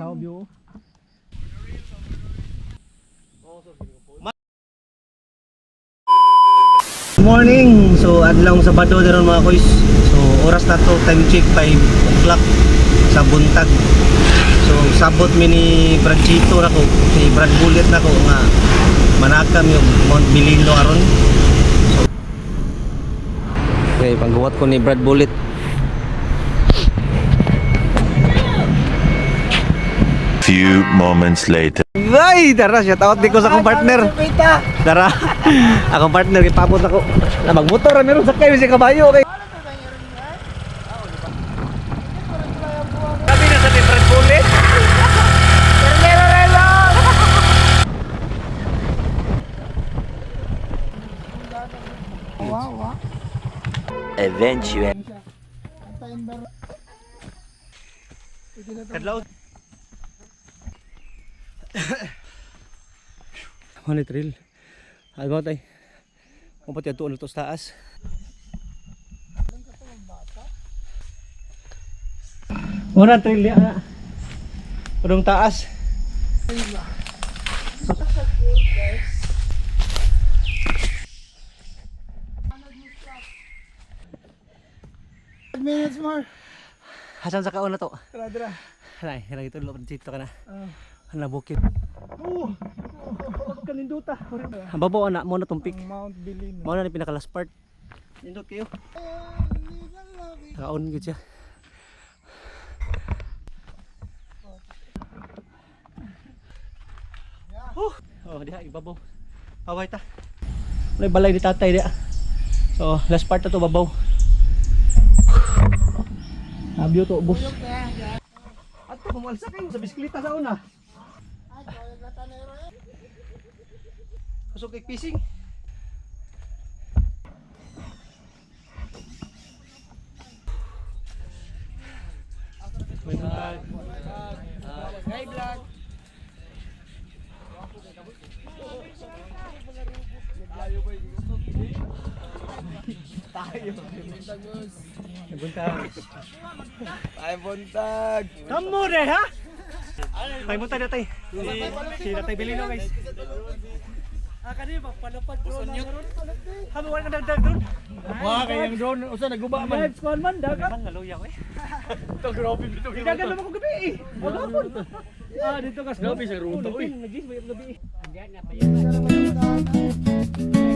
Sao view. Good morning. So adlong Sabado daron mga kuys. So oras na to, time check 5 o'clock sa buntag. So sabot mi ni Brad Chito nako, ni Brad Bullet nako nga manakam yung Mount Bilindo aron. So okay, pangguwat ko ni Brad Bullet. Few moments later. Ay, dara, shout out din ko sa akong partner. Dara, akong partner, ipabot ako. Na magmotor, meron sa kayo si kabayo. Okay. Sabi na sa different bullet. Termero relo. Wow. Eventually. Kadlaw. Ano trail? Ano tay? Kumpat yato ulit to sa taas. Muna trail ya. Padung taas. Minutes more. Hasan sa kauna to. Dra. Halay, halay ito lo dito ka na. Hala bukid. Kaninduta. Ang babaw anak mo na tumpik. Mount Bilindo. Mao na ni pinaka last part. Nindot kayo. Kaon gid siya. Oh, diha ibabaw. Away ta. May balay ni tatay diha. So, last part na to babaw. Abyo to bus. Ato kumalsa kayo sa bisikleta sa una. Pasok kay fishing. May vlog. Hey vlog. Tayo buntag. Kamu deh ha? Ay mo tayo tay. Si Tatay Bilino guys. Kani magpalapad drone na ron. Hamo wala nang dagdag drone. Wah, kayang drone usa naguba man. Next one man dagat. Ang ngaluya ko eh. To grabe bito. Dagat naman ko gabi eh. Magapon. Dito kas grabe sa ruto. Nagis ba gabi eh. Uy.